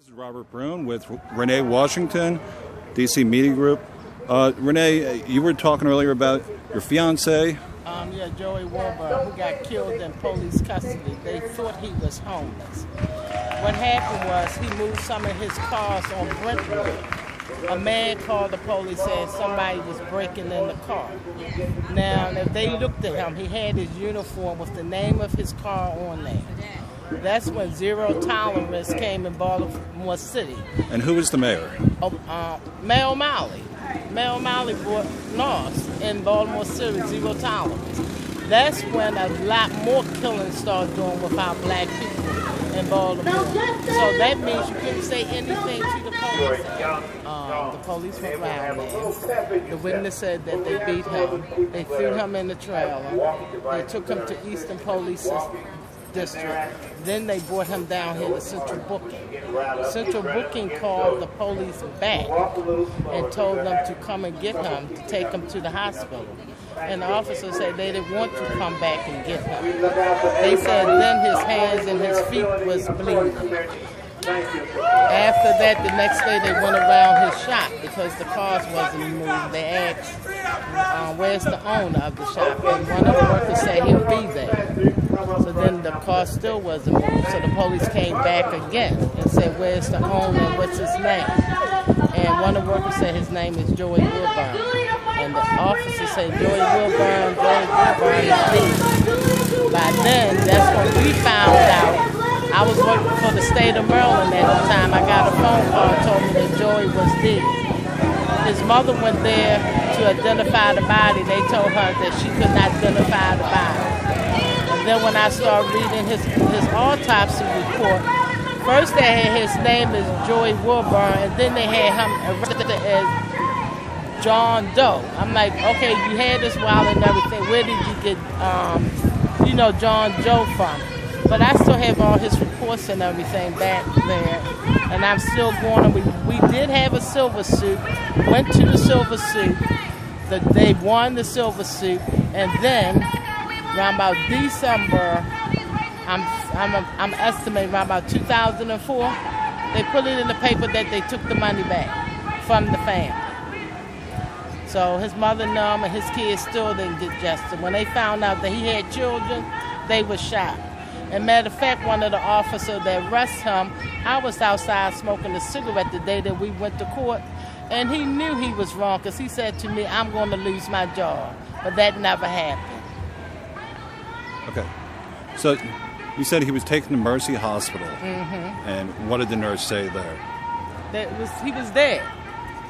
This is Robert Brune with Renee Washington, DC Media Group. Renee, you were talking earlier about your fiance. Yeah, Joe Wilbon, who got killed in police custody. They thought he was homeless. What happened was he moved some of his cars on Brentwood. A man called the police and somebody was breaking in the car. Now, if they looked at him, he had his uniform with the name of his car on there. That's when Zero Tolerance came in Baltimore City. And who was the mayor? Mayor O'Malley. Mayor O'Malley brought laws in Baltimore City, Zero Tolerance. That's when a lot more killings started doing with our black people in Baltimore. So that means you couldn't say anything to the police. The police went around there. The witness said that they beat him. They threw him in the trailer. They took him to Eastern Police District. Then they brought him down here to Central Booking. Central Booking called the police back and told them to come and get him, to take him to the hospital. And the officers said they didn't want to come back and get him. They said then his hands and his feet was bleeding. After that, the next day they went around his shop because the cars wasn't moved. They asked, where's the owner of the shop? And one of the workers said he'll be there. So then the car still wasn't moved. So the police came back again and said, where's the owner and what's his name? And one of the workers said his name is Joe Wilbon. And the officer said, Joe Wilbon is dead. By then, that's when we found out. I was working for the state of Maryland at the time. I got a phone call and told me that Joey was dead. His mother went there to identify the body. They told her that she could not identify the body. And then when I started reading his autopsy report, first they had his name as Joey Wilbon, and then they had him arrested as John Doe. I'm like, okay, you had this while and everything. Where did you get, John Doe from? But I still have all his reports and everything back there, and I'm still going on. We did have a silver suit, went to the silver suit, they won the silver suit, and then around about December, I'm estimating around about 2004, they put it in the paper that they took the money back from the family. So his mother knew him, and his kids still didn't get justice. When they found out that he had children, they were shocked. And matter of fact, one of the officers that arrested him, I was outside smoking a cigarette the day that we went to court, and he knew he was wrong because he said to me, I'm going to lose my job. But that never happened. Okay. So you said he was taken to Mercy Hospital. Mm-hmm. And what did the nurse say there? He was dead.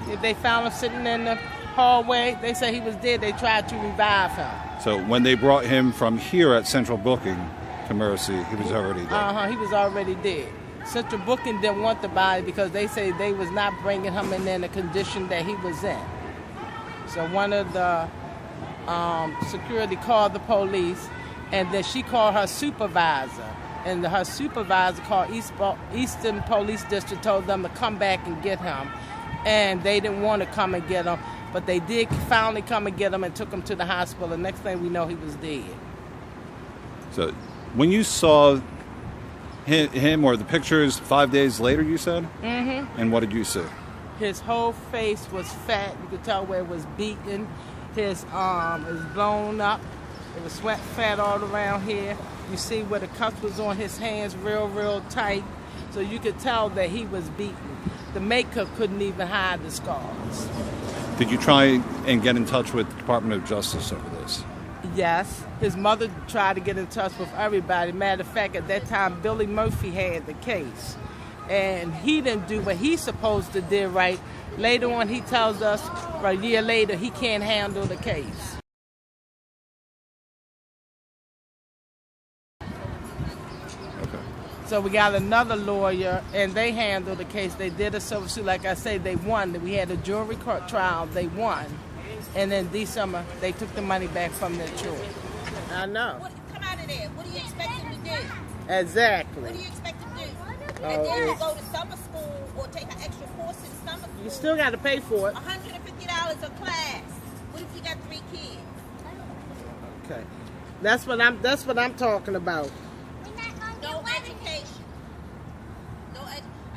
If they found him sitting in the hallway, they said he was dead. They tried to revive him. So when they brought him from here at Central Booking to Mercy, he was already dead. He was already dead. Central Booking didn't want the body because they say they was not bringing him in the condition that he was in. So one of the security called the police, and then she called her supervisor. And her supervisor called Eastern Police District, told them to come back and get him. And they didn't want to come and get him, but they did finally come and get him and took him to the hospital. The next thing we know, he was dead. So when you saw him or the pictures 5 days later, you said? Mm-hmm. And what did you see? His whole face was fat. You could tell where it was beaten. His arm is blown up. It was sweat fat all around here. You see where the cuffs was on his hands real tight. So you could tell that he was beaten. The makeup couldn't even hide the scars. Did you try and get in touch with the Department of Justice over this? Yes. His mother tried to get in touch with everybody. Matter of fact, at that time, Billy Murphy had the case. And he didn't do what he's supposed to do right. Later on, he tells us, a year later, he can't handle the case. Okay. So we got another lawyer, and they handled the case. They did a silver suit. Like I say, they won. We had a jury trial. They won. And in December, they took the money back from their children. I know. Come out of there. What do you expect him to do? Exactly. What do you expect him to do? And then you go to summer school or take an extra course in summer school. You still got to pay for it. $150 a class. What if you got 3 kids? Okay. That's what I'm talking about. No education.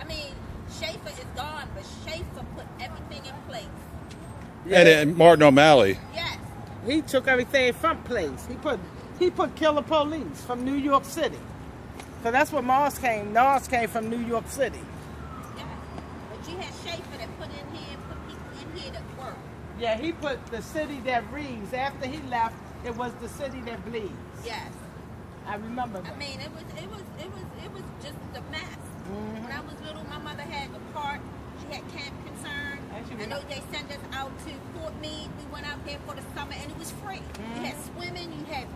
I mean, And Martin O'Malley. Yes. He took everything from place. He put Killer Police from New York City. So that's where Mars came. Mars came from New York City. Yes. But you had Schaefer that put in here and put people in here that work. Yeah, he put the city that reads. After he left, it was the city that bleeds. Yes. I remember that. I mean, it was just a mess. When I was little, my mother had the park. She had Camp Concern. I know they sent us out to Fort Meade. We went out there for the summer, and it was free. You had swimming. You had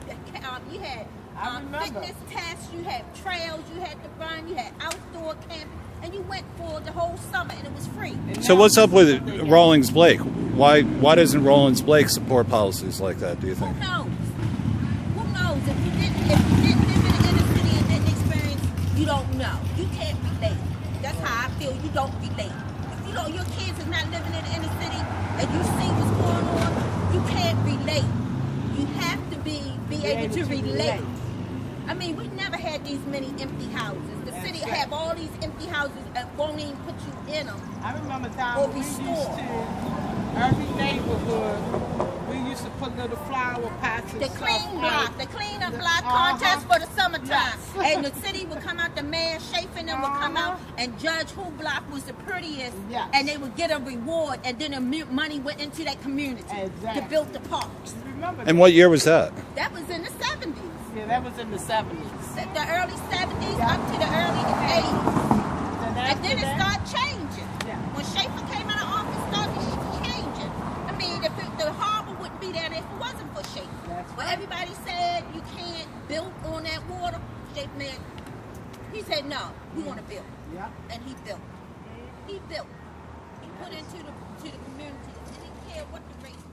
fitness tests. You had trails. You had to run. You had outdoor camping, and you went for the whole summer, and it was free. So what's up with Rawlings Blake? Why doesn't Rawlings Blake support policies like that, do you think? Who knows? Who knows? If you didn't live in the inner city and didn't experience, you don't know. You can't relate. That's how I feel. You don't relate. If you know your kids is not living in the inner city and you see what's going on, you can't relate. You have to be able to relate. I mean, we never had these many empty houses. The city have all these empty houses and won't even put you in them. I remember time Or we used restore. to, every neighborhood, we used to put little flower pots and The clean up block contest for the summertime. Yes. And the city would come out, the mayor, Schaefer and them would come out and judge who block was the prettiest. Yes. And they would get a reward, and then the money went into that community to build the parks. Remember And what year was that? That was in the 70s. Yeah, that was in the 70s. The early 70s up to the early 80s. And then it started changing. Yeah. When Schaefer came out of office, it started changing. I mean, the harbor wouldn't be there if it wasn't for Schaefer. That's But everybody said you can't build on that water. Schaefer, he said, no, we want to build. Yeah. And he built. He built. He put into the community. He didn't care what the race